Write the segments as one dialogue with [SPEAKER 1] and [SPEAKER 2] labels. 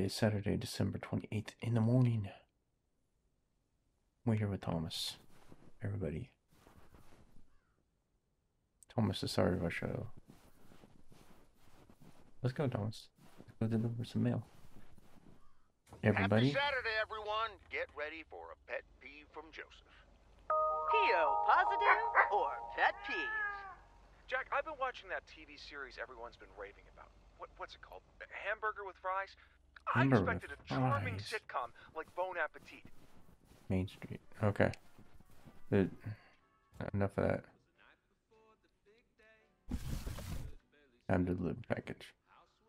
[SPEAKER 1] is Saturday, December 28th in the morning. We're here with Thomas. Everybody. Thomas is sorry of our show. Let's go, Thomas. Let's go deliver some mail. Everybody.
[SPEAKER 2] Happy Saturday, everyone. Get ready for a pet peeve from Joseph.
[SPEAKER 3] PO positive or pet peeve?
[SPEAKER 4] Jack, I've been watching that TV series everyone's been raving about. What's it called? Hamburger with Fries?
[SPEAKER 1] Hamburger
[SPEAKER 4] I expected
[SPEAKER 1] with
[SPEAKER 4] a charming
[SPEAKER 1] Fries.
[SPEAKER 4] sitcom like Bon Appetit.
[SPEAKER 1] Main Street. Okay. But enough of that. Time to deliver package.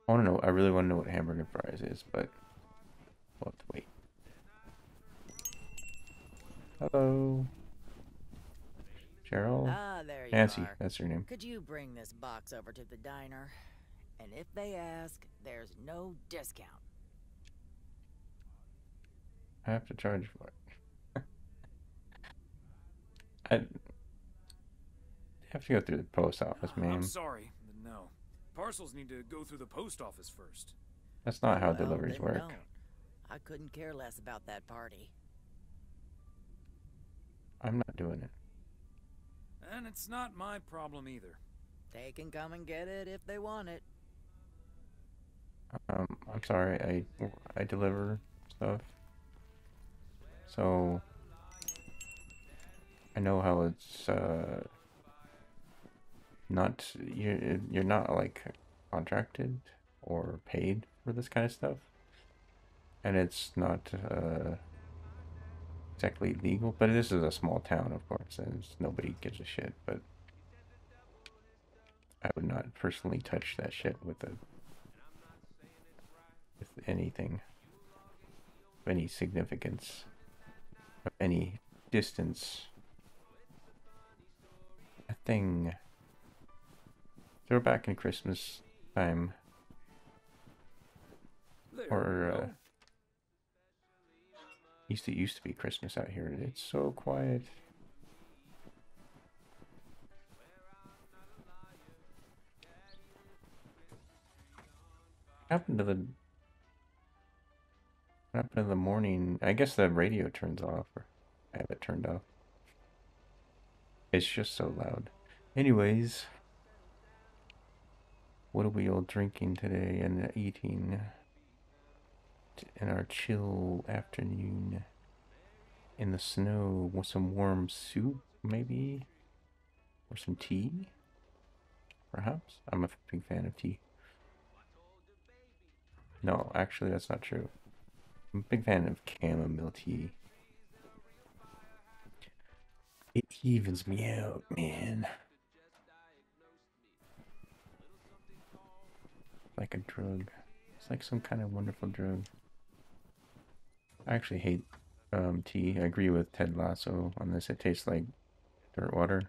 [SPEAKER 1] I want to know. I really want to know what hamburger and fries is, but we'll have to wait. Hello. Cheryl.
[SPEAKER 3] Ah, there you
[SPEAKER 1] Nancy,
[SPEAKER 3] are.
[SPEAKER 1] that's your name.
[SPEAKER 3] Could you bring this box over to the diner? And if they ask, there's no discount.
[SPEAKER 1] I have to charge for it. I have to go through the post office, man.
[SPEAKER 5] I'm sorry, but no. Parcels need to go through the post office first.
[SPEAKER 1] That's not how
[SPEAKER 3] Well,
[SPEAKER 1] deliveries
[SPEAKER 3] then
[SPEAKER 1] work.
[SPEAKER 3] don't. I couldn't care less about that party.
[SPEAKER 1] I'm not doing it.
[SPEAKER 5] And it's not my problem either.
[SPEAKER 3] They can come and get it if they want it.
[SPEAKER 1] I'm sorry. I deliver stuff, so I know how it's not you're not like contracted or paid for this kind of stuff, and it's not exactly legal. But this is a small town, of course, and nobody gives a shit. But I would not personally touch that shit with anything of any significance, of any distance. A thing. So we're back in Christmas time.
[SPEAKER 5] There
[SPEAKER 1] Or
[SPEAKER 5] we go.
[SPEAKER 1] used to be Christmas out here. It's so quiet. What happened to the what happened to the morning? I guess the radio turns off, or I have it turned off. It's just so loud. Anyways, what are we all drinking today and eating in our chill afternoon in the snow with some warm soup, maybe? Or some tea? Perhaps? I'm a big fan of tea. No, actually, that's not true. I'm a big fan of chamomile tea. It evens me out, man. Like a drug. It's like some kind of wonderful drug. I actually hate tea. I agree with Ted Lasso on this. It tastes like dirt water.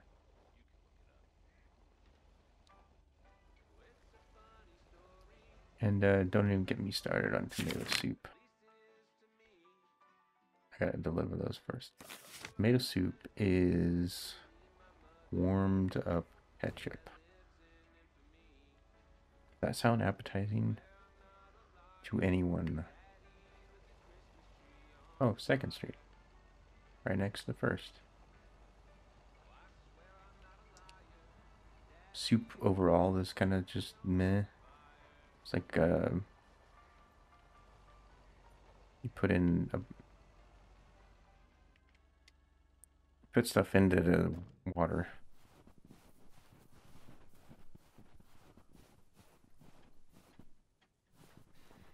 [SPEAKER 1] And don't even get me started on tomato soup. I gotta deliver those first. Tomato soup is warmed up ketchup. Does that sound appetizing to anyone? Oh, 2nd Street. Right next to the 1st. Soup overall is kind of just meh. It's like you put stuff into the water.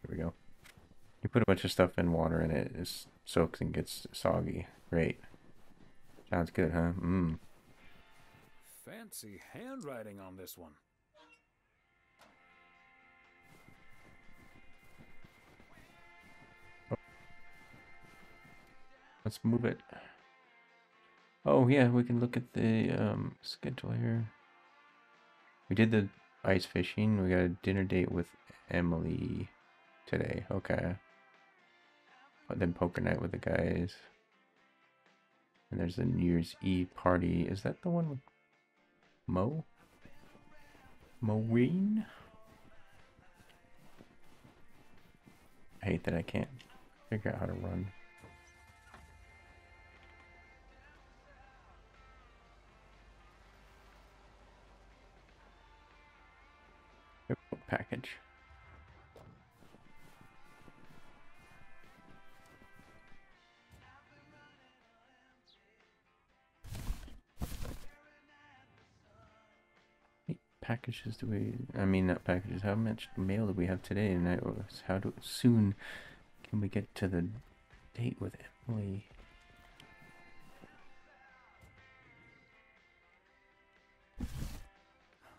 [SPEAKER 1] Here we go. You put a bunch of stuff in water and it soaks and gets soggy. Great. Sounds good, huh? Mmm.
[SPEAKER 5] Fancy handwriting on this one.
[SPEAKER 1] Let's move it. Oh yeah, we can look at the schedule here. We did the ice fishing. We got a dinner date with Emily today. Okay. But then poker night with the guys. And there's the New Year's Eve party. Is that the one with Maureen? I hate that I can't figure out how to run. Package. Packages do we, I mean not packages, how much mail do we have today? And how soon can we get to the date with Emily?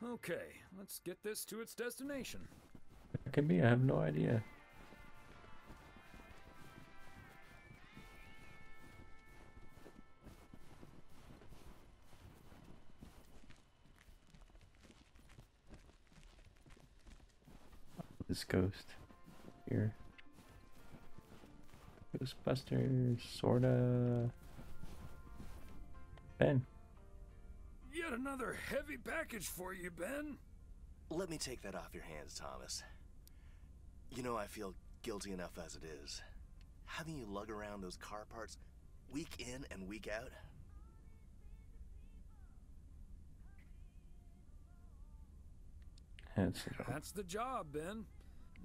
[SPEAKER 5] Okay, let's get this to its destination.
[SPEAKER 1] It could be, I have no idea. This ghost here. Ghostbusters, sorta. Ben.
[SPEAKER 5] Yet another heavy package for you, Ben.
[SPEAKER 6] Let me take that off your hands, Thomas. You know, I feel guilty enough as it is. Having you lug around those car parts week in and week out.
[SPEAKER 5] That's the job, Ben.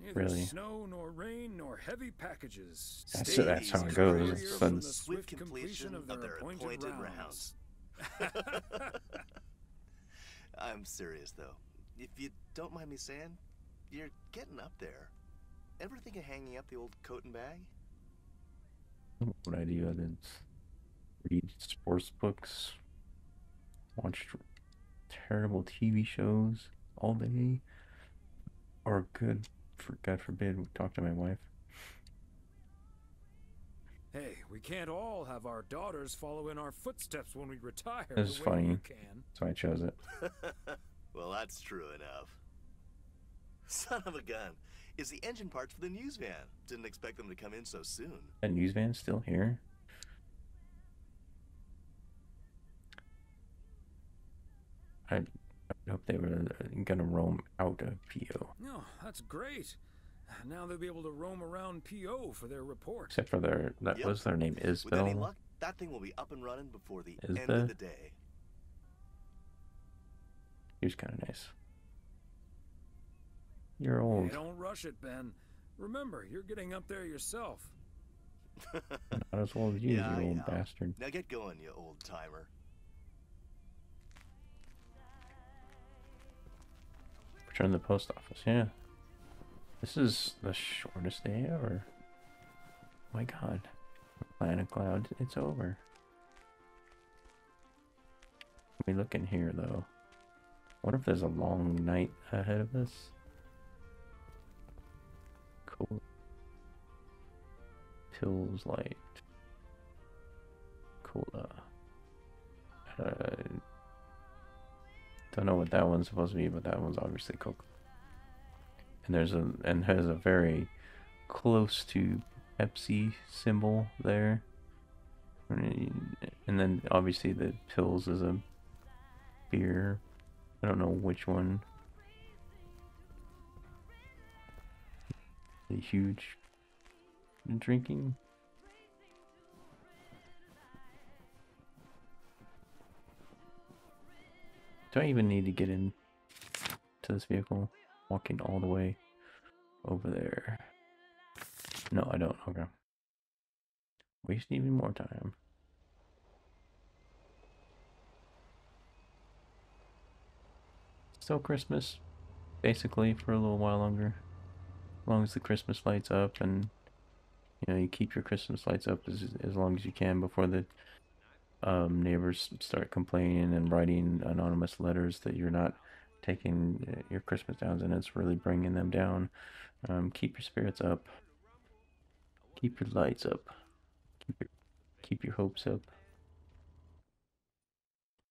[SPEAKER 5] Neither
[SPEAKER 1] Really?
[SPEAKER 5] snow nor rain nor heavy packages.
[SPEAKER 1] That's how it goes. It's
[SPEAKER 5] From
[SPEAKER 1] fun.
[SPEAKER 5] the swift completion of their appointed rounds.
[SPEAKER 6] I'm serious, though. If you don't mind me saying, you're getting up there. Ever think of hanging up the old coat and bag?
[SPEAKER 1] What I do is read sports books, watch terrible TV shows all day, or God forbid, talk to my wife.
[SPEAKER 5] Hey, we can't all have our daughters follow in our footsteps when we retire.
[SPEAKER 1] This is
[SPEAKER 5] the way
[SPEAKER 1] funny.
[SPEAKER 5] you can.
[SPEAKER 1] So I chose it.
[SPEAKER 6] Well, that's true enough. Son of a gun. It's the engine parts for the news van. Didn't expect them to come in so soon.
[SPEAKER 1] That news van's still here. I hope they were gonna roam out of PO.
[SPEAKER 5] No, that's great. Now they'll be able to roam around PO for their report.
[SPEAKER 1] Except for that was their name,
[SPEAKER 6] With any
[SPEAKER 1] Isbell.
[SPEAKER 6] luck, that thing will be up and running before the
[SPEAKER 1] Is
[SPEAKER 6] end
[SPEAKER 1] the-
[SPEAKER 6] of the day.
[SPEAKER 1] He was kind of nice. You're
[SPEAKER 5] Hey,
[SPEAKER 1] old.
[SPEAKER 5] don't rush it, Ben. Remember, you're getting up there yourself.
[SPEAKER 1] Not as old as you,
[SPEAKER 6] Yeah,
[SPEAKER 1] you old
[SPEAKER 6] yeah.
[SPEAKER 1] bastard.
[SPEAKER 6] Now get going, you old timer.
[SPEAKER 1] Return to the post office, yeah. This is the shortest day ever. Oh my god. Planet Cloud, it's over. Let me look in here though. What if there's a long night ahead of us? Cool. Pills light. Cola. Don't know what that one's supposed to be, but that one's obviously Coke. And there's a very close to Pepsi symbol there. And then obviously the pills is a beer. I don't know which one. The huge drinking. Do I even need to get in to this vehicle? Walking all the way over there. No, I don't. Okay. Wasting even more time. Still Christmas, basically, for a little while longer. As long as the Christmas lights up, and you know, you keep your Christmas lights up as long as you can before the neighbors start complaining and writing anonymous letters that you're not taking your Christmas downs, and it's really bringing them down. Keep your spirits up. Keep your lights up. Keep your hopes up.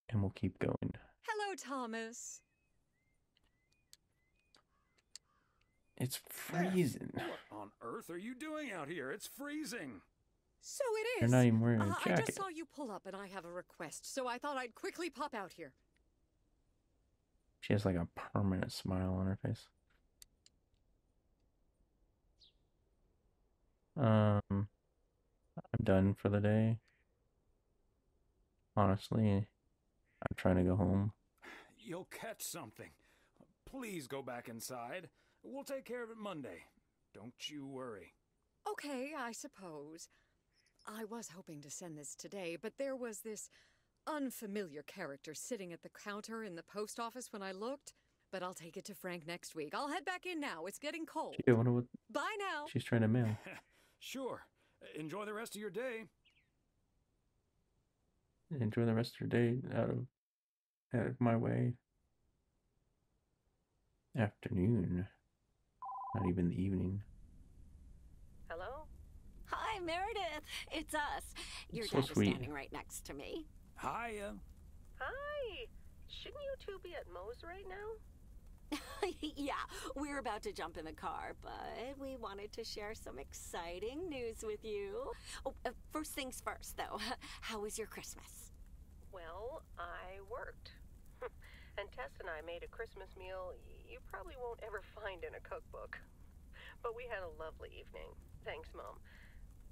[SPEAKER 1] And we'll keep going.
[SPEAKER 7] Hello, Thomas.
[SPEAKER 1] It's freezing.
[SPEAKER 5] What on earth are you doing out here? It's freezing.
[SPEAKER 7] So it is.
[SPEAKER 1] You're not even wearing a
[SPEAKER 7] I
[SPEAKER 1] jacket.
[SPEAKER 7] just saw you pull up and I have a request, so I thought I'd quickly pop out here.
[SPEAKER 1] She has like a permanent smile on her face. I'm done for the day. Honestly, I'm trying to go home.
[SPEAKER 5] You'll catch something. Please go back inside. We'll take care of it Monday. Don't you worry.
[SPEAKER 7] Okay, I suppose. I was hoping to send this today, but there was this unfamiliar character sitting at the counter in the post office when I looked. But I'll take it to Frank next week. I'll head back in now. It's getting cold.
[SPEAKER 1] Gee, I wonder what
[SPEAKER 7] Bye now.
[SPEAKER 1] she's trying to mail.
[SPEAKER 5] Sure. Enjoy the rest of your day.
[SPEAKER 1] Enjoy the rest of your day out of my way. Afternoon. Not even the evening.
[SPEAKER 8] Hello?
[SPEAKER 9] Hi, Meredith. It's us. Your
[SPEAKER 1] So
[SPEAKER 9] dad
[SPEAKER 1] sweet.
[SPEAKER 9] is standing right next to me.
[SPEAKER 5] Hiya.
[SPEAKER 8] Hi! Shouldn't you two be at Moe's right now?
[SPEAKER 9] Yeah, we're about to jump in the car, but we wanted to share some exciting news with you. Oh, first things first, though. How was your Christmas?
[SPEAKER 8] Well, I worked. And Tess and I made a Christmas meal you probably won't ever find in a cookbook. But we had a lovely evening. Thanks, Mom.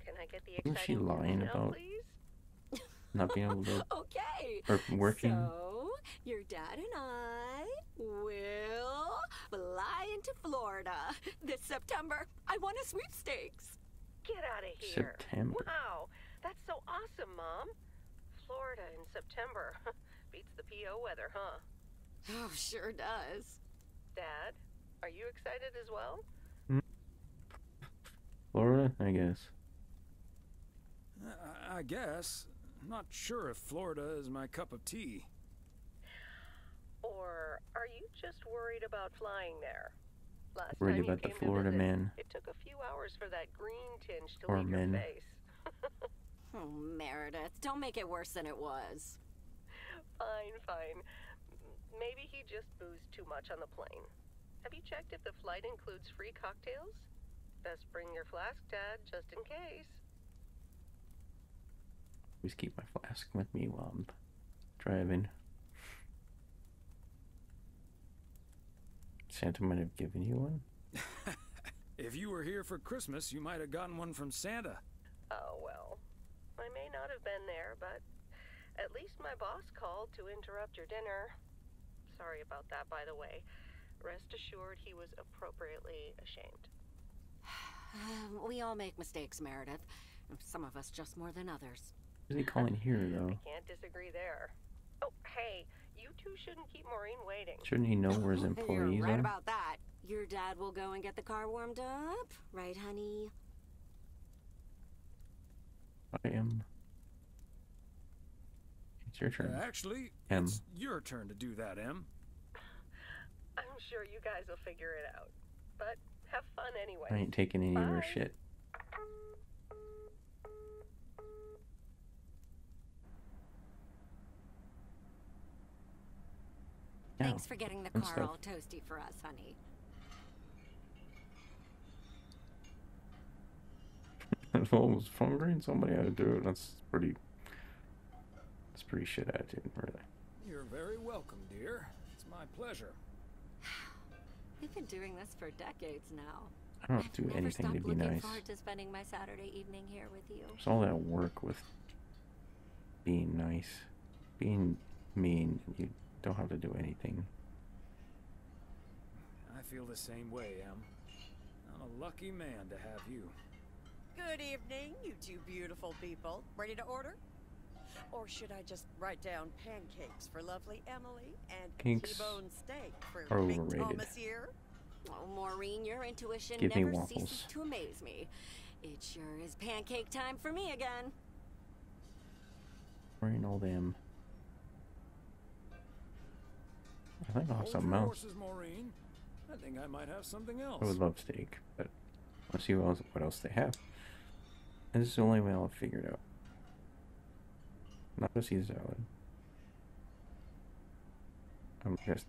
[SPEAKER 8] Can I get the
[SPEAKER 1] Isn't she
[SPEAKER 8] exciting
[SPEAKER 1] lying
[SPEAKER 8] news now,
[SPEAKER 1] about
[SPEAKER 8] please?
[SPEAKER 1] not being able to
[SPEAKER 9] Okay.
[SPEAKER 1] or working?
[SPEAKER 9] So, your dad and I will fly into Florida this September. I won a sweepstakes.
[SPEAKER 8] Get out of here.
[SPEAKER 1] September.
[SPEAKER 8] Wow, that's so awesome, Mom. Florida in September. Beats the PO weather, huh?
[SPEAKER 9] Oh, sure does.
[SPEAKER 8] Dad, are you excited as well?
[SPEAKER 1] Florida, I guess.
[SPEAKER 5] I guess. Not sure if Florida is my cup of tea.
[SPEAKER 8] Or are you just worried about flying there? Last
[SPEAKER 1] Worried
[SPEAKER 8] time you
[SPEAKER 1] about the
[SPEAKER 8] came to
[SPEAKER 1] Florida
[SPEAKER 8] visit,
[SPEAKER 1] man.
[SPEAKER 8] It took a few hours for that green tinge to
[SPEAKER 1] Or
[SPEAKER 8] leave
[SPEAKER 1] men.
[SPEAKER 8] your face.
[SPEAKER 9] Oh, Meredith, don't make it worse than it was.
[SPEAKER 8] Fine, fine. Maybe he just boozed too much on the plane. Have you checked if the flight includes free cocktails? Best bring your flask, Dad, just in case.
[SPEAKER 1] Always keep my flask with me while I'm driving. Santa might have given you one.
[SPEAKER 5] If you were here for Christmas, you might have gotten one from Santa.
[SPEAKER 8] Oh, well. I may not have been there, but at least my boss called to interrupt your dinner. Sorry about that, by the way. Rest assured he was appropriately ashamed.
[SPEAKER 9] We all make mistakes, Meredith. Some of us just more than others.
[SPEAKER 1] What is he calling here, though?
[SPEAKER 8] I can't disagree there. Oh, hey, you two shouldn't keep Maureen waiting.
[SPEAKER 1] Shouldn't he know where his employees
[SPEAKER 9] You're right
[SPEAKER 1] are?
[SPEAKER 9] about that. Your dad will go and get the car warmed up, right, honey?
[SPEAKER 1] I am. It's your turn.
[SPEAKER 5] Actually,
[SPEAKER 1] M.
[SPEAKER 5] it's your turn to do that, Em.
[SPEAKER 8] I'm sure you guys will figure it out. But have fun anyway.
[SPEAKER 1] I ain't taking any of your
[SPEAKER 8] Bye.
[SPEAKER 1] shit.
[SPEAKER 9] Thanks for getting the
[SPEAKER 1] and
[SPEAKER 9] car
[SPEAKER 1] stuff.
[SPEAKER 9] all toasty for us, honey.
[SPEAKER 1] If I was hungry and somebody had to do it, that's pretty shit attitude, really.
[SPEAKER 5] You're very welcome, dear. It's my pleasure.
[SPEAKER 9] We've been doing this for decades now.
[SPEAKER 1] I don't do
[SPEAKER 9] Never
[SPEAKER 1] anything
[SPEAKER 9] stopped
[SPEAKER 1] to be
[SPEAKER 9] looking
[SPEAKER 1] nice.
[SPEAKER 9] forward to spending my Saturday evening here with you.
[SPEAKER 1] There's all that work with being nice. Being mean, you don't have to do anything.
[SPEAKER 5] I feel the same way, Em. I'm a lucky man to have you.
[SPEAKER 3] Good evening, you two beautiful people. Ready to order? Or should I just write down pancakes for lovely Emily and
[SPEAKER 1] Cakes
[SPEAKER 3] T-bone steak for
[SPEAKER 1] are
[SPEAKER 3] Big
[SPEAKER 1] overrated.
[SPEAKER 3] Thomas here?
[SPEAKER 9] Oh, Maureen, your intuition
[SPEAKER 1] Give me
[SPEAKER 9] never
[SPEAKER 1] waffles.
[SPEAKER 9] ceases to amaze me. It sure is pancake time for me again.
[SPEAKER 1] Wearing all them. I think I'll have
[SPEAKER 5] Hold
[SPEAKER 1] something
[SPEAKER 5] your
[SPEAKER 1] else.
[SPEAKER 5] horses, Maureen. I think I might have something else.
[SPEAKER 1] I would love steak, but let's see what else they have. And this is the only way I'll have figured out. Not a Caesar salad. I'm just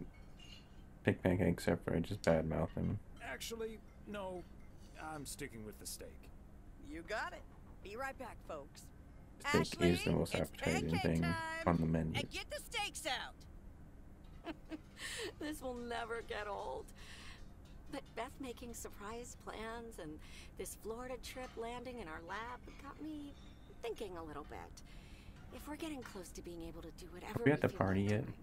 [SPEAKER 1] pick pancakes after I just badmouth him.
[SPEAKER 5] Actually, no. I'm sticking with the steak.
[SPEAKER 3] You got it. Be right back, folks.
[SPEAKER 1] Steak
[SPEAKER 3] Ashley,
[SPEAKER 1] is the most
[SPEAKER 3] it's
[SPEAKER 1] appetizing
[SPEAKER 3] pancake
[SPEAKER 1] thing
[SPEAKER 3] time.
[SPEAKER 1] on the menu.
[SPEAKER 3] And get the steaks out.
[SPEAKER 9] This will never get old. But Beth making surprise plans and this Florida trip landing in our lap got me thinking a little bit. If we're getting close to being able to do whatever
[SPEAKER 1] We at the
[SPEAKER 9] feel
[SPEAKER 1] party
[SPEAKER 9] like
[SPEAKER 1] yet?
[SPEAKER 9] doing,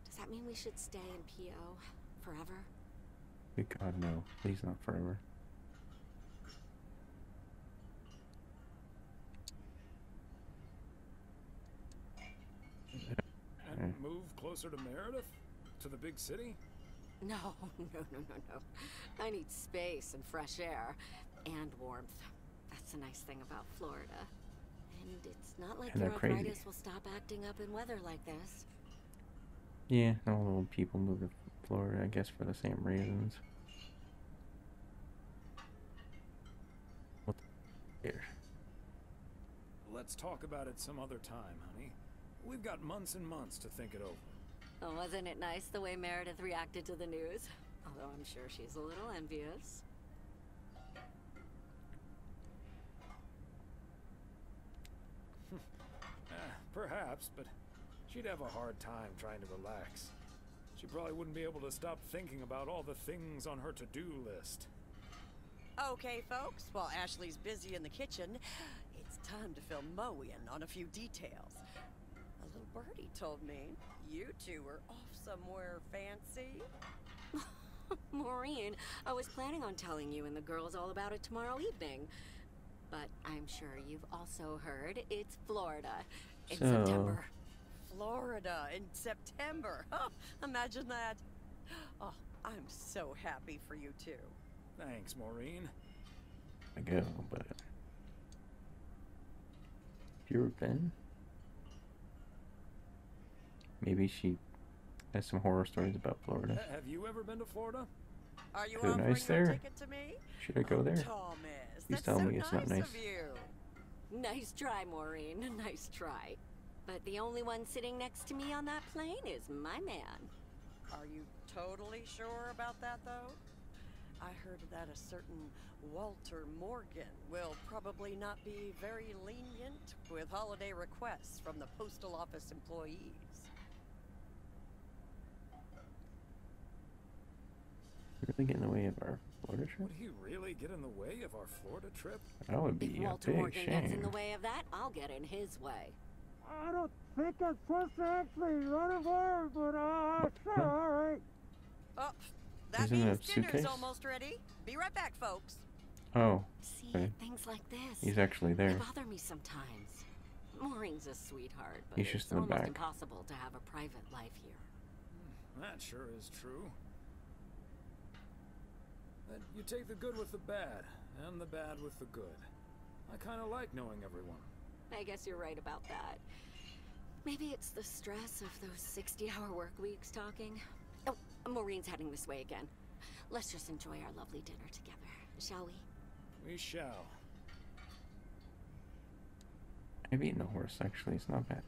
[SPEAKER 9] does that mean we should stay in PO forever?
[SPEAKER 1] God, no. Please not forever.
[SPEAKER 5] And move closer to Meredith? To the big city?
[SPEAKER 9] No. I need space and fresh air and warmth. That's the nice thing about Florida. And it's not like
[SPEAKER 1] And
[SPEAKER 9] your
[SPEAKER 1] they're crazy.
[SPEAKER 9] arthritis will stop acting up in weather like this.
[SPEAKER 1] Yeah, all the old people move to Florida, I guess, for the same reasons. What the here?
[SPEAKER 5] Let's talk about it some other time, honey. We've got months and months to think it over.
[SPEAKER 9] Oh, wasn't it nice the way Meredith reacted to the news? Although I'm sure she's a little envious.
[SPEAKER 5] Perhaps, but she'd have a hard time trying to relax. She probably wouldn't be able to stop thinking about all the things on her to-do list.
[SPEAKER 3] Okay, folks, while Ashley's busy in the kitchen, it's time to fill Mo in on a few details. A little birdie told me you two were off somewhere fancy.
[SPEAKER 9] Maureen, I was planning on telling you and the girls all about it tomorrow evening. But I'm sure you've also heard it's Florida in September.
[SPEAKER 3] Florida in September. Oh, imagine that. Oh, I'm so happy for you two.
[SPEAKER 5] Thanks, Maureen.
[SPEAKER 1] I go, but have you ever been? Maybe she has some horror stories about Florida.
[SPEAKER 5] Have you ever been to Florida?
[SPEAKER 3] Are you
[SPEAKER 1] Is it
[SPEAKER 3] offering
[SPEAKER 1] nice
[SPEAKER 3] your
[SPEAKER 1] there?
[SPEAKER 3] ticket to me?
[SPEAKER 1] Should I go there?
[SPEAKER 3] Thomas,
[SPEAKER 1] He's
[SPEAKER 3] that's
[SPEAKER 1] telling
[SPEAKER 3] so
[SPEAKER 1] me it's not
[SPEAKER 3] nice
[SPEAKER 1] nice.
[SPEAKER 3] of you.
[SPEAKER 9] Nice try, Maureen. Nice try. But the only one sitting next to me on that plane is my man.
[SPEAKER 3] Are you totally sure about that, though? I heard that a certain Walter Morgan will probably not be very lenient with holiday requests from the postal office employees.
[SPEAKER 1] Really get in the way of our Florida trip?
[SPEAKER 5] Would he really get in the way of our Florida trip?
[SPEAKER 1] That would
[SPEAKER 9] If
[SPEAKER 1] be a
[SPEAKER 9] Walter
[SPEAKER 1] big
[SPEAKER 9] Morgan gets in
[SPEAKER 1] shame.
[SPEAKER 9] the way of that, I'll get in his way.
[SPEAKER 10] I don't think I'm supposed to actually run a bar, but sure, all right.
[SPEAKER 3] Oh, that
[SPEAKER 1] Isn't
[SPEAKER 3] means
[SPEAKER 1] that a
[SPEAKER 3] dinner's
[SPEAKER 1] suitcase?
[SPEAKER 3] almost ready. Be right back, folks.
[SPEAKER 1] Oh,
[SPEAKER 9] See,
[SPEAKER 1] okay.
[SPEAKER 9] things like this.
[SPEAKER 1] He's actually
[SPEAKER 9] They
[SPEAKER 1] there.
[SPEAKER 9] bother me sometimes. Maureen's a sweetheart, but
[SPEAKER 1] He's
[SPEAKER 9] it's
[SPEAKER 1] just in the
[SPEAKER 9] almost
[SPEAKER 1] back.
[SPEAKER 9] impossible to have a private life here.
[SPEAKER 5] That sure is true. But you take the good with the bad, and the bad with the good. I kind of like knowing everyone.
[SPEAKER 9] I guess you're right about that. Maybe it's the stress of those 60-hour work weeks talking. Oh, Maureen's heading this way again. Let's just enjoy our lovely dinner together, shall we?
[SPEAKER 5] We shall.
[SPEAKER 1] I've eaten a horse, actually. It's not bad.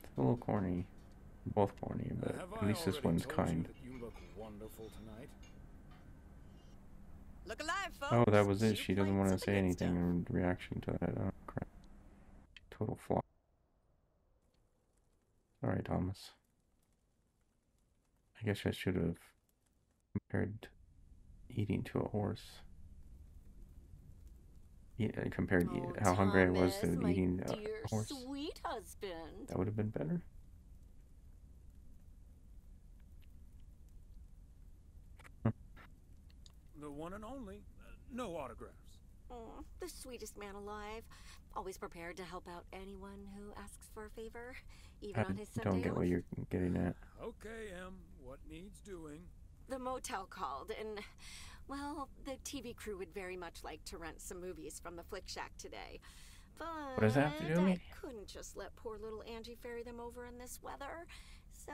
[SPEAKER 1] It's a little corny. Both corny, but
[SPEAKER 5] Have
[SPEAKER 1] at
[SPEAKER 5] I
[SPEAKER 1] least this
[SPEAKER 5] already
[SPEAKER 1] one's
[SPEAKER 5] told
[SPEAKER 1] kind.
[SPEAKER 5] You that you look wonderful tonight.
[SPEAKER 3] Look alive, folks.
[SPEAKER 1] Oh, that was it.
[SPEAKER 3] She
[SPEAKER 1] She doesn't
[SPEAKER 3] played
[SPEAKER 1] want
[SPEAKER 3] some
[SPEAKER 1] to say
[SPEAKER 3] good
[SPEAKER 1] anything
[SPEAKER 3] stuff.
[SPEAKER 1] in reaction to that. Oh, crap. Total flop. Alright, Thomas. I guess I should have compared eating to a horse. Yeah, compared
[SPEAKER 9] Oh,
[SPEAKER 1] how hungry I was to
[SPEAKER 9] Thomas, my
[SPEAKER 1] eating
[SPEAKER 9] dear,
[SPEAKER 1] a horse.
[SPEAKER 9] sweet husband.
[SPEAKER 1] That would have been better.
[SPEAKER 5] The one and only. No autographs.
[SPEAKER 9] Oh, the sweetest man alive. Always prepared to help out anyone who asks for a favor, even
[SPEAKER 1] I
[SPEAKER 9] on his Sunday
[SPEAKER 1] don't get
[SPEAKER 9] off.
[SPEAKER 1] what you're getting at.
[SPEAKER 5] Okay, Em. What needs doing?
[SPEAKER 9] The motel called, and, well, the TV crew would very much like to rent some movies from the Flick Shack today. But
[SPEAKER 1] does that have to do with me?
[SPEAKER 9] I couldn't just let poor little Angie ferry them over in this weather. So,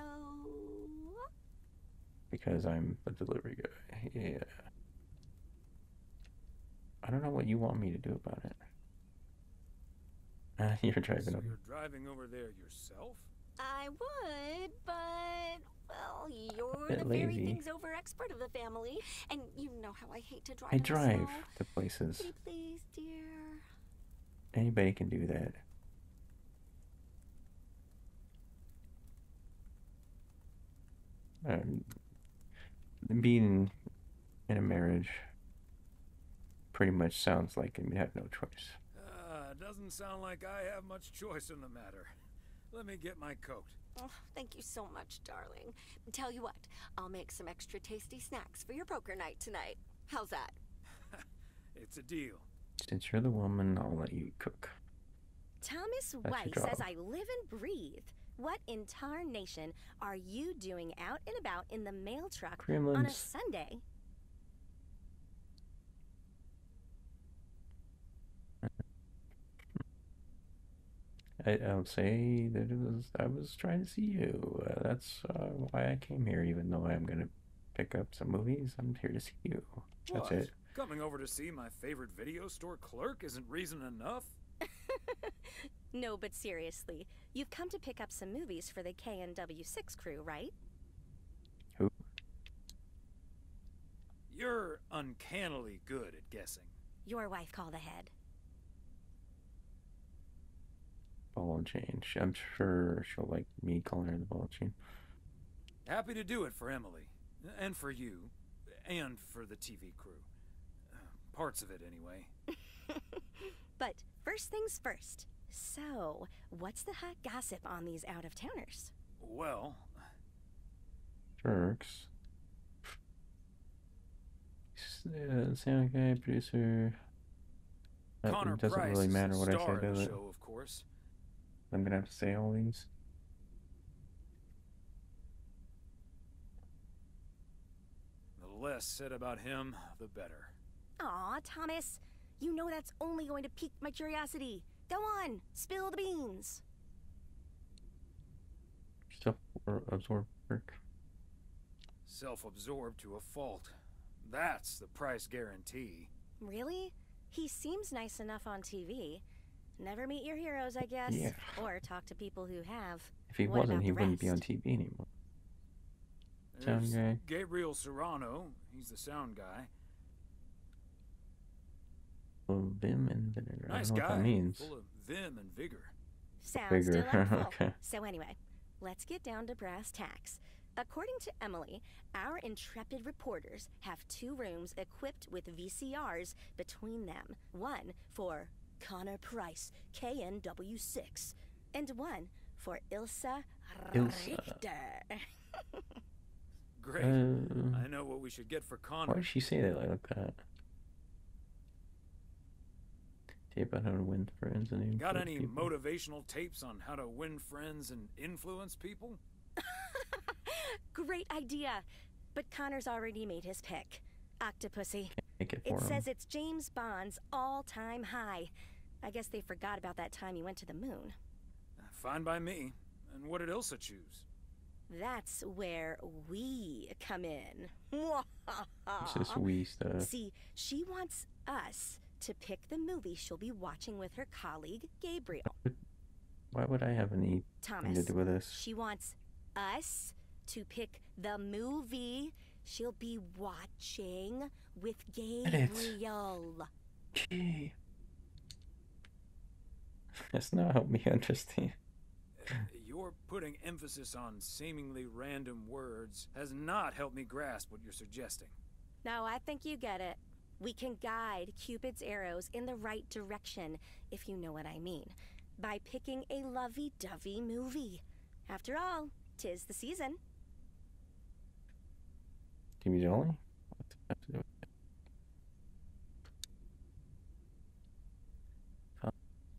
[SPEAKER 1] Because I'm the delivery guy. Yeah. I don't know what you want me to do about it. You're driving
[SPEAKER 5] So
[SPEAKER 1] up.
[SPEAKER 5] you're driving over there yourself?
[SPEAKER 9] I would, but, well, you're
[SPEAKER 1] bit
[SPEAKER 9] the very
[SPEAKER 1] lazy.
[SPEAKER 9] things over expert of the family, and you know how I hate to drive
[SPEAKER 1] I
[SPEAKER 9] in the
[SPEAKER 1] drive
[SPEAKER 9] snow.
[SPEAKER 1] to places.
[SPEAKER 9] Pretty please, dear.
[SPEAKER 1] Anybody can do that. being in a marriage pretty much sounds like we have no choice.
[SPEAKER 5] Doesn't sound like I have much choice in the matter. Let me get my coat.
[SPEAKER 9] Oh, thank you so much, darling. Tell you what, I'll make some extra tasty snacks for your poker night tonight. How's that?
[SPEAKER 5] It's a deal.
[SPEAKER 1] Since you're the woman, I'll let you cook.
[SPEAKER 11] Thomas
[SPEAKER 1] That's
[SPEAKER 11] Weiss
[SPEAKER 1] your job.
[SPEAKER 11] says I live and breathe. What in tarnation are you doing out and about in the mail truck on a
[SPEAKER 1] Gremlins.
[SPEAKER 11] Sunday?
[SPEAKER 1] I'll say that I was trying to see you. That's why I came here, even though I'm gonna pick up some movies. I'm here to see you. That's
[SPEAKER 5] What?
[SPEAKER 1] it.
[SPEAKER 5] Coming over to see my favorite video store clerk isn't reason enough?
[SPEAKER 11] No, but seriously, you've come to pick up some movies for the KNW6 crew, right?
[SPEAKER 1] Who?
[SPEAKER 5] You're uncannily good at guessing.
[SPEAKER 11] Your wife called ahead.
[SPEAKER 1] Ball and chain. I'm sure she'll like me calling her the ball and chain.
[SPEAKER 5] Happy to do it for Emily. And for you. And for the TV crew. Parts of it, anyway.
[SPEAKER 11] But first things first. So, what's the hot gossip on these out-of-towners?
[SPEAKER 5] Well...
[SPEAKER 1] Jerks. Sound guy, producer.
[SPEAKER 5] Connor
[SPEAKER 1] It doesn't
[SPEAKER 5] Price
[SPEAKER 1] really
[SPEAKER 5] is
[SPEAKER 1] matter
[SPEAKER 5] the
[SPEAKER 1] what I say,
[SPEAKER 5] star of
[SPEAKER 1] does
[SPEAKER 5] the
[SPEAKER 1] it?
[SPEAKER 5] show, of course.
[SPEAKER 1] I'm gonna have to say all these.
[SPEAKER 5] The less said about him, the better.
[SPEAKER 11] Aw, Thomas. You know that's only going to pique my curiosity. Go on, spill the beans.
[SPEAKER 1] Self-absorbed work.
[SPEAKER 5] Self-absorbed to a fault. That's the price guarantee.
[SPEAKER 11] Really? He seems nice enough on TV. Never meet your heroes, I guess.
[SPEAKER 1] Yeah.
[SPEAKER 11] Or talk to people who have.
[SPEAKER 1] If he
[SPEAKER 11] What
[SPEAKER 1] wasn't,
[SPEAKER 11] about
[SPEAKER 1] he
[SPEAKER 11] the
[SPEAKER 1] wouldn't be on
[SPEAKER 11] rest?
[SPEAKER 1] TV anymore. Sound
[SPEAKER 5] There's
[SPEAKER 1] guy.
[SPEAKER 5] Gabriel Serrano. He's the sound guy.
[SPEAKER 1] Well, vim and vinegar.
[SPEAKER 5] Nice
[SPEAKER 1] I don't know
[SPEAKER 5] guy.
[SPEAKER 1] what that means.
[SPEAKER 5] Full of vim and vigor.
[SPEAKER 11] Sounds
[SPEAKER 1] Bigger.
[SPEAKER 11] delightful.
[SPEAKER 1] Okay.
[SPEAKER 11] So anyway, let's get down to brass tacks. According to Emily, our intrepid reporters have 2 rooms equipped with VCRs between them. One for Connor Price, KNW6, and one for Ilsa Richter.
[SPEAKER 5] Great. I know what we should get for
[SPEAKER 1] Why
[SPEAKER 5] Connor.
[SPEAKER 1] did she say that like that? Tape on how to win friends and
[SPEAKER 5] Got
[SPEAKER 1] influence
[SPEAKER 5] any
[SPEAKER 1] people.
[SPEAKER 5] motivational tapes on how to win friends and influence people?
[SPEAKER 11] Great idea. But Connor's already made his pick. Octopussy.
[SPEAKER 1] Make it
[SPEAKER 11] It
[SPEAKER 1] for him.
[SPEAKER 11] says it's James Bond's all-time high. I guess they forgot about that time he went to the moon.
[SPEAKER 5] Fine by me. And what did Ilsa choose?
[SPEAKER 11] That's where we come in.
[SPEAKER 1] This is wee stuff.
[SPEAKER 11] See, she wants us to pick the movie she'll be watching with her colleague, Gabriel.
[SPEAKER 1] Why would I have anything to
[SPEAKER 11] Thomas,
[SPEAKER 1] do with this?
[SPEAKER 11] she wants us to pick the movie she'll be watching with Gabriel.
[SPEAKER 1] Gee. That's not help me understand.
[SPEAKER 5] Your putting emphasis on seemingly random words has not helped me grasp what you're suggesting.
[SPEAKER 11] No, I think you get it. We can guide Cupid's arrows in the right direction, if you know what I mean, by picking a lovey-dovey movie. After all, 'tis the season.
[SPEAKER 1] Timmy Jolly? What's that have to do with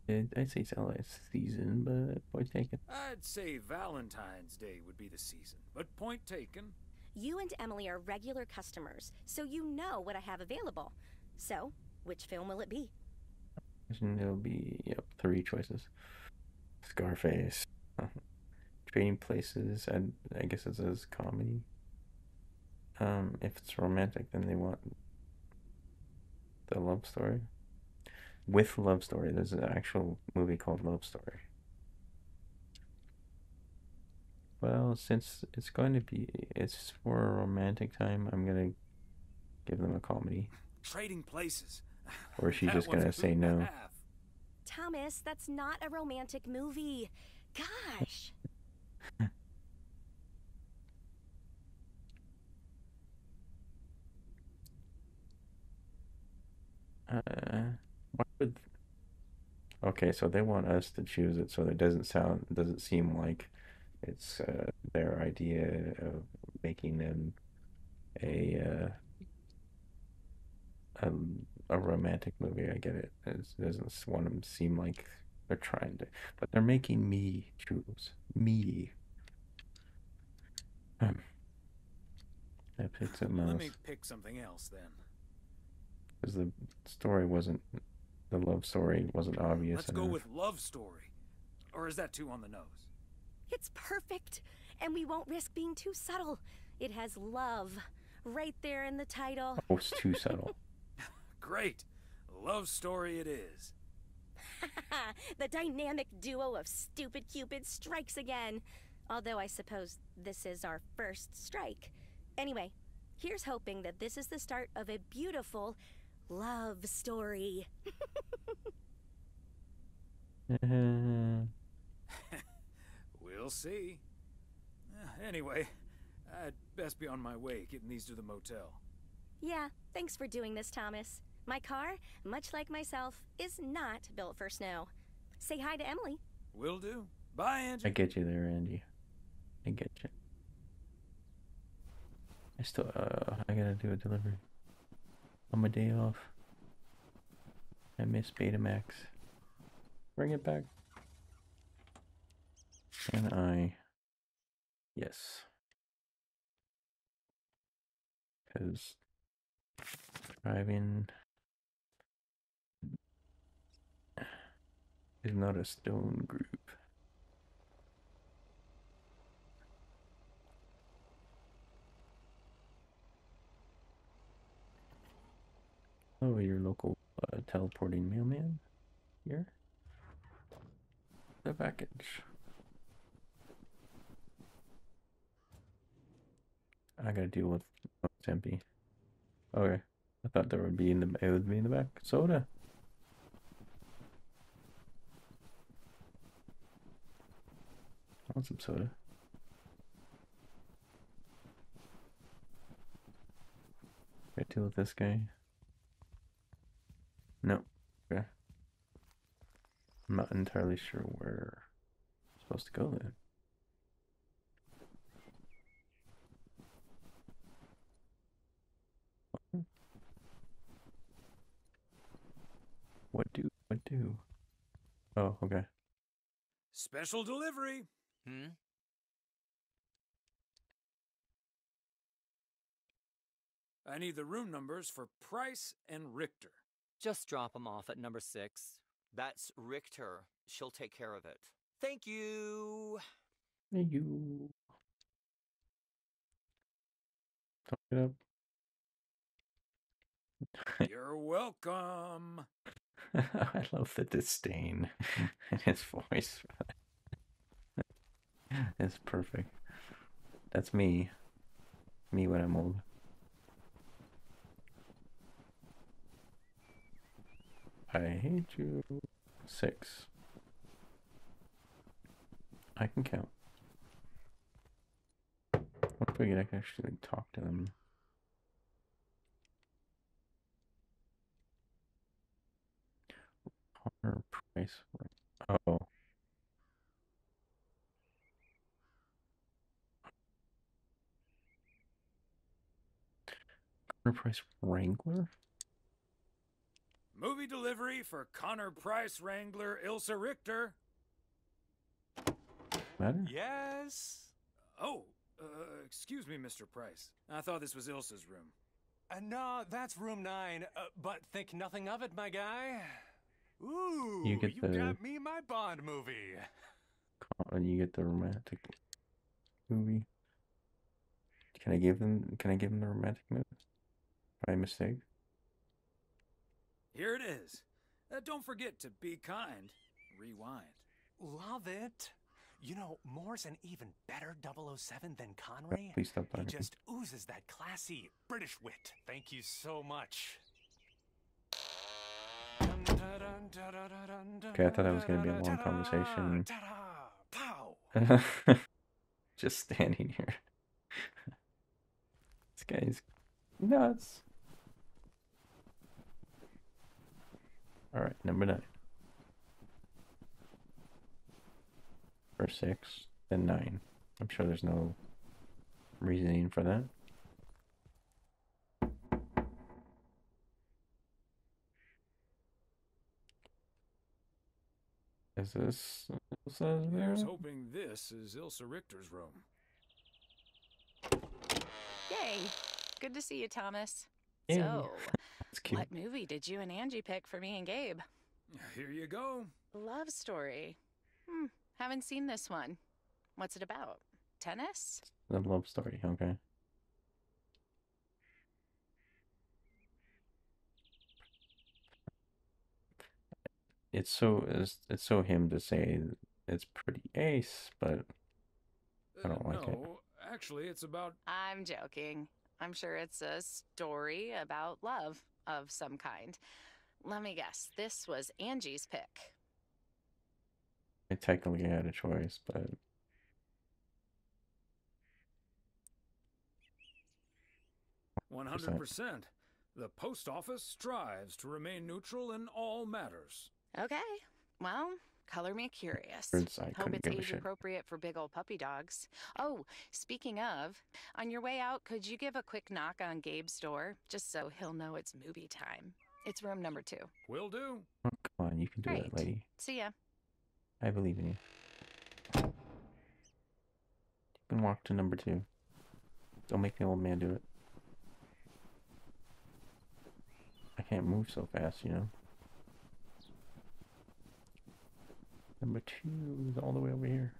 [SPEAKER 1] it? I'd say it's LS season, but point taken.
[SPEAKER 5] I'd say Valentine's Day would be the season, but point taken.
[SPEAKER 11] You and Emily are regular customers, so you know what I have available. So, which film will it be?
[SPEAKER 1] There'll be, 3 choices. Scarface. Trading Places, I guess it says comedy. If it's romantic, then they want the love story. With Love Story, there's an actual movie called Love Story. Well, since it's for a romantic time, I'm gonna give them a comedy.
[SPEAKER 5] Trading Places.
[SPEAKER 1] Or is she
[SPEAKER 5] That
[SPEAKER 1] just
[SPEAKER 5] one's
[SPEAKER 1] gonna
[SPEAKER 5] a
[SPEAKER 1] say
[SPEAKER 5] hoot and a
[SPEAKER 1] no?
[SPEAKER 5] half.
[SPEAKER 11] Thomas, that's not a romantic movie. Gosh.
[SPEAKER 1] Why would... Okay, so they want us to choose it, so it doesn't seem like it's their idea of making them a a romantic movie. I get it. It doesn't want them to seem like they're trying to, but they're making me choose me. I picked something
[SPEAKER 5] Let
[SPEAKER 1] else
[SPEAKER 5] me pick something else then.
[SPEAKER 1] because the story wasn't, the love story wasn't obvious
[SPEAKER 5] Let's go
[SPEAKER 1] enough.
[SPEAKER 5] with love story. Or is that too on the nose?
[SPEAKER 11] It's perfect, and we won't risk being too subtle. It has love right there in the title.
[SPEAKER 1] Oh, it's too subtle.
[SPEAKER 5] Great. Love story it is.
[SPEAKER 11] The dynamic duo of stupid Cupid strikes again. Although I suppose this is our first strike. Anyway, here's hoping that this is the start of a beautiful love story.
[SPEAKER 5] We'll see. Anyway, I'd best be on my way, getting these to the motel.
[SPEAKER 11] Yeah, thanks for doing this, Thomas. My car, much like myself, is not built for snow. Say hi to Emily.
[SPEAKER 5] Will do. Bye, Angie.
[SPEAKER 1] I get you there, Andy. I get you. I gotta do a delivery on my day off. I miss Betamax. Bring it back. Can I? Yes. Because driving is not a stone group. Oh, your local teleporting mailman here. The package. I gotta deal with it's empty. Okay. I thought there would be it would be in the back. Soda. I want some soda. I deal with this guy. No. Okay. I'm not entirely sure where I'm supposed to go then. What do? Oh, okay.
[SPEAKER 5] Special delivery. I need the room numbers for Price and Richter.
[SPEAKER 12] Just drop them off at number 6.
[SPEAKER 13] That's Richter. She'll take care of it. Thank you.
[SPEAKER 1] Thank you. Talk it up.
[SPEAKER 5] You're welcome.
[SPEAKER 1] I love the disdain in his voice. It's perfect. That's me. Me when I'm old. I hate you. 6. I can count. What if we could actually talk to them? Connor Price. Oh. Connor Price Wrangler?
[SPEAKER 5] Movie delivery for Connor Price Wrangler Ilsa Richter.
[SPEAKER 1] Matter?
[SPEAKER 13] Yes.
[SPEAKER 5] Oh, excuse me, Mr. Price. I thought this was Ilsa's room.
[SPEAKER 13] No, that's room 9, but think nothing of it, my guy. Ooh,
[SPEAKER 1] You get the-
[SPEAKER 13] got me my Bond movie.
[SPEAKER 1] And you get the romantic movie. Can I give them the romantic movie? By mistake?
[SPEAKER 5] Here it is. Don't forget to be kind. Rewind.
[SPEAKER 13] Love it. You know, Moore's an even better 007 than Connery.
[SPEAKER 1] Please stop
[SPEAKER 13] He
[SPEAKER 1] talking.
[SPEAKER 13] just oozes that classy British wit. Thank you so much.
[SPEAKER 1] Okay, I thought that was going to be a long conversation.
[SPEAKER 13] Pow!
[SPEAKER 1] Just standing here. This guy's nuts. Alright, number 9. First 6, then 9. I'm sure there's no reasoning for that. Is this Ilsa's there?
[SPEAKER 5] Here's hoping this is Ilsa Richter's room.
[SPEAKER 14] Yay! Good to see you, Thomas.
[SPEAKER 1] Yay.
[SPEAKER 14] So,
[SPEAKER 1] That's cute.
[SPEAKER 14] what movie did you and Angie pick for me and Gabe?
[SPEAKER 5] Here you go.
[SPEAKER 14] Love story. Haven't seen this one. What's it about? Tennis?
[SPEAKER 1] The love story, okay. It's so him to say it's pretty ace, but I don't like it.
[SPEAKER 5] No, actually, it's about...
[SPEAKER 14] I'm joking. I'm sure it's a story about love of some kind. Let me guess. This was Angie's pick.
[SPEAKER 1] I technically had a choice, but
[SPEAKER 5] 100%. The post office strives to remain neutral in all matters.
[SPEAKER 14] Okay. Well, color me curious.
[SPEAKER 1] Birds, I
[SPEAKER 14] Hope
[SPEAKER 1] couldn't
[SPEAKER 14] it's
[SPEAKER 1] give a
[SPEAKER 14] age
[SPEAKER 1] shit.
[SPEAKER 14] appropriate for big old puppy dogs. Oh, speaking of, on your way out, could you give a quick knock on Gabe's door, just so he'll know it's movie time? It's room number 2.
[SPEAKER 5] Will do.
[SPEAKER 1] Oh, come on, you can do it, lady.
[SPEAKER 14] See ya.
[SPEAKER 1] I believe in you. You can walk to number 2. Don't make the old man do it. I can't move so fast, you know. Number 2 is all the way over here.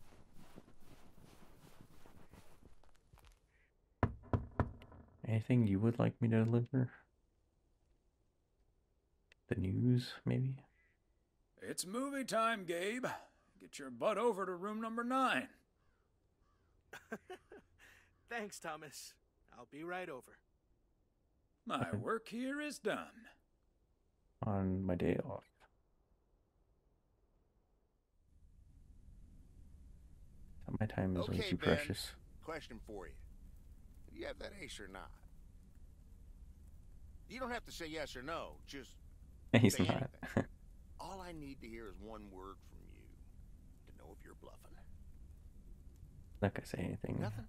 [SPEAKER 1] Anything you would like me to deliver? The news, maybe?
[SPEAKER 5] It's movie time, Gabe. Get your butt over to room number 9.
[SPEAKER 6] Thanks, Thomas. I'll be right over.
[SPEAKER 5] My work here is done.
[SPEAKER 1] On my day off. My time is way
[SPEAKER 2] Okay,
[SPEAKER 1] too
[SPEAKER 2] Ben,
[SPEAKER 1] precious.
[SPEAKER 2] question for you. Do you have that ace or not? You don't have to say yes or no. Just
[SPEAKER 1] He's
[SPEAKER 2] say
[SPEAKER 1] not.
[SPEAKER 2] anything. All I need to hear is one word from you to know if you're bluffing.
[SPEAKER 1] Not gonna say anything.
[SPEAKER 2] Nothing?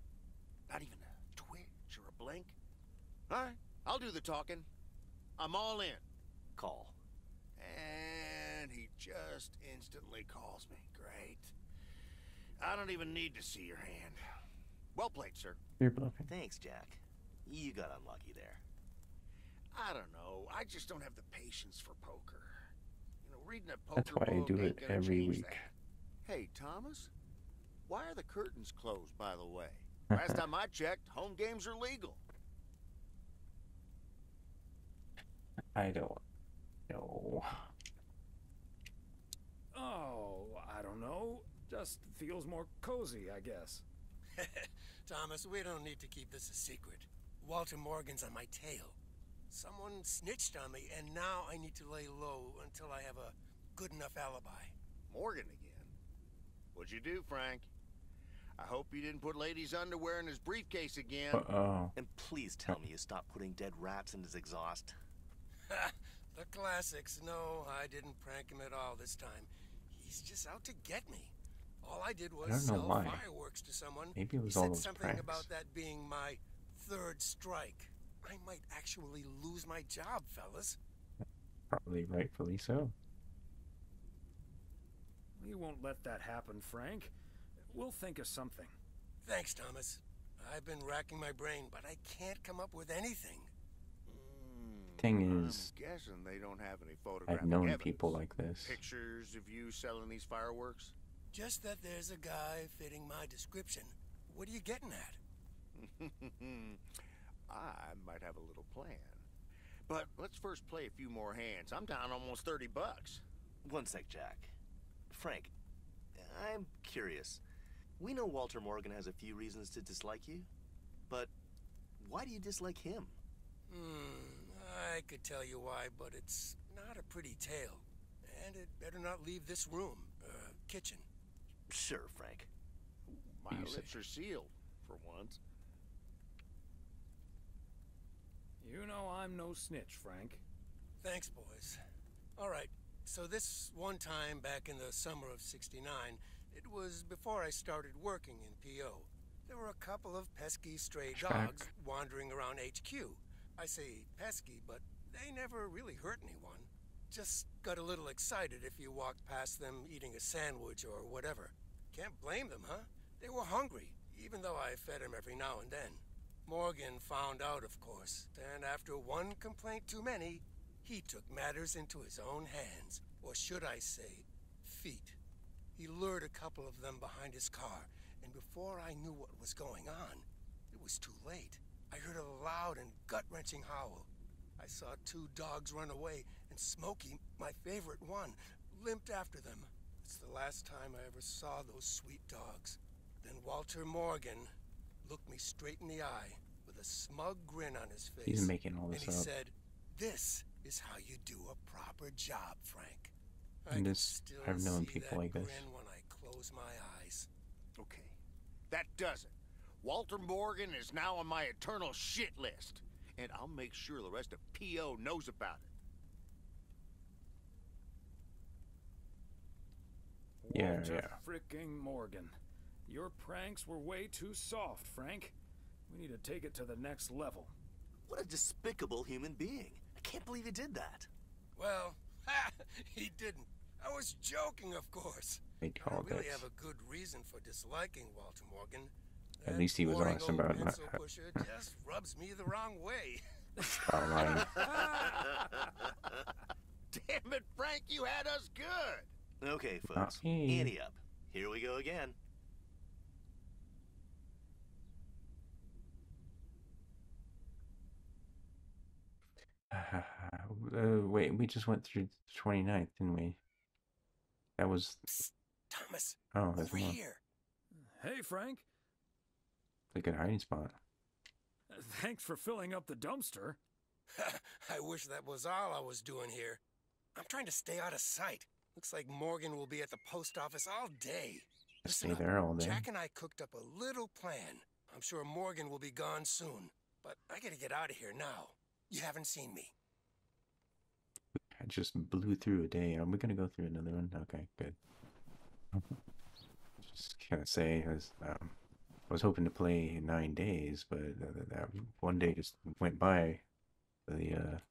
[SPEAKER 2] Not even a twitch or a blink? All right, I'll do the talking. I'm all in.
[SPEAKER 6] Call.
[SPEAKER 2] And he just instantly calls me. Great. I don't even need to see your hand. Well played, sir.
[SPEAKER 1] You're bluffing.
[SPEAKER 6] Thanks, Jack. You got unlucky there.
[SPEAKER 2] I don't know. I just don't have the patience for poker. You know, reading a poker
[SPEAKER 1] That's why I
[SPEAKER 2] book
[SPEAKER 1] do
[SPEAKER 2] ain't
[SPEAKER 1] it
[SPEAKER 2] gonna
[SPEAKER 1] every
[SPEAKER 2] change
[SPEAKER 1] week.
[SPEAKER 2] that. Hey, Thomas, why are the curtains closed, by the way? Last time I checked, home games are legal.
[SPEAKER 1] I don't know.
[SPEAKER 5] Oh, I don't know. Just feels more cozy, I guess.
[SPEAKER 15] Thomas, we don't need to keep this a secret. Walter Morgan's on my tail. Someone snitched on me, and now I need to lay low until I have a good enough alibi.
[SPEAKER 2] Morgan again? What'd you do, Frank? I hope you didn't put ladies' underwear in his briefcase again.
[SPEAKER 1] Uh-oh.
[SPEAKER 6] And please tell me you stopped putting dead rats in his exhaust.
[SPEAKER 15] The classics. No, I didn't prank him at all this time. He's just out to get me. All I did was
[SPEAKER 1] I don't know
[SPEAKER 15] sell
[SPEAKER 1] why.
[SPEAKER 15] fireworks to someone.
[SPEAKER 1] Maybe it was
[SPEAKER 15] He
[SPEAKER 1] all
[SPEAKER 15] said
[SPEAKER 1] those
[SPEAKER 15] something
[SPEAKER 1] pranks.
[SPEAKER 15] about that being my third strike. I might actually lose my job, fellas.
[SPEAKER 1] Probably rightfully so.
[SPEAKER 5] We won't let that happen, Frank. We'll think of something.
[SPEAKER 15] Thanks, Thomas. I've been racking my brain, but I can't come up with anything.
[SPEAKER 1] Thing is,
[SPEAKER 2] I'm guessing they don't have any photographic
[SPEAKER 1] I've known
[SPEAKER 2] evidence.
[SPEAKER 1] people like this.
[SPEAKER 2] Pictures of you selling these fireworks?
[SPEAKER 15] Just that there's a guy fitting my description. What are you getting at?
[SPEAKER 2] I might have a little plan. But let's first play a few more hands. I'm down almost 30 bucks.
[SPEAKER 6] One sec, Jack. Frank, I'm curious. We know Walter Morgan has a few reasons to dislike you, but why do you dislike him?
[SPEAKER 15] I could tell you why, but it's not a pretty tale. And it better not leave this room, kitchen.
[SPEAKER 6] Sure, Frank.
[SPEAKER 2] My lips are sealed, for once.
[SPEAKER 5] You know I'm no snitch, Frank.
[SPEAKER 15] Thanks, boys. All right, So this one time back in the summer of '69, it was before I started working in PO. There were a couple of pesky stray dogs wandering around HQ. I say pesky, but they never really hurt anyone. Just got a little excited if you walked past them eating a sandwich or whatever. Can't blame them, huh? They were hungry, even though I fed them every now and then. Morgan found out, of course, and after one complaint too many, he took matters into his own hands, or should I say, feet. He lured a couple of them behind his car, and before I knew what was going on, it was too late. I heard a loud and gut-wrenching howl. I saw two dogs run away, and Smokey, my favorite one, limped after them. It's the last time I ever saw those sweet dogs. Then Walter Morgan looked me straight in the eye with a smug grin on his face.
[SPEAKER 1] He's making all this
[SPEAKER 15] and he
[SPEAKER 1] up.
[SPEAKER 15] said, "This is how you do a proper job, Frank."
[SPEAKER 1] And I've known people like this.
[SPEAKER 15] When I close my eyes.
[SPEAKER 2] Okay, that does it. Walter Morgan is now on my eternal shit list, and I'll make sure the rest of PO knows about it.
[SPEAKER 5] Walter fricking Morgan. Your pranks were way too soft, Frank. We need to take it to the next level.
[SPEAKER 6] What a despicable human being. I can't believe he did that.
[SPEAKER 15] Well, he didn't. I was joking, of course.
[SPEAKER 1] They
[SPEAKER 15] I
[SPEAKER 1] called
[SPEAKER 15] really
[SPEAKER 1] it.
[SPEAKER 15] have a good reason for disliking Walter Morgan.
[SPEAKER 1] At least he was
[SPEAKER 15] boring
[SPEAKER 1] honest
[SPEAKER 15] old
[SPEAKER 1] about it.
[SPEAKER 15] pencil pusher just rubs me the wrong way.
[SPEAKER 1] Stop lying.
[SPEAKER 2] Damn it, Frank, you had us good.
[SPEAKER 6] Okay, folks.
[SPEAKER 1] Okay.
[SPEAKER 6] Ante up. Here we go again.
[SPEAKER 1] Wait, we just went through the 29th, didn't we? That was...
[SPEAKER 15] Psst, Thomas,
[SPEAKER 1] oh, there's
[SPEAKER 15] over
[SPEAKER 1] more.
[SPEAKER 15] here.
[SPEAKER 5] Hey, Frank.
[SPEAKER 1] A good hiding spot.
[SPEAKER 5] Thanks for filling up the dumpster.
[SPEAKER 15] I wish that was all I was doing here. I'm trying to stay out of sight. Looks like Morgan will be at the post office all day.
[SPEAKER 1] Stay there all day.
[SPEAKER 15] Jack and I cooked up a little plan. I'm sure Morgan will be gone soon, but I gotta get out of here now. You haven't seen me.
[SPEAKER 1] I just blew through a day. Are we gonna go through another one? Okay, good. Just gonna say, I was hoping to play 9 days, but that one day just went by. The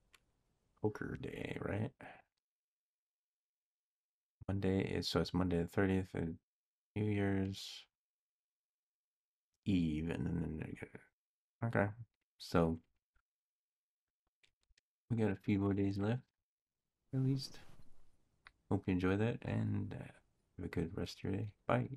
[SPEAKER 1] poker day, right? Monday is so it's Monday the 30th and New Year's Eve, and then okay. So we got a few more days left, at least. Hope you enjoy that, and have a good rest of your day. Bye.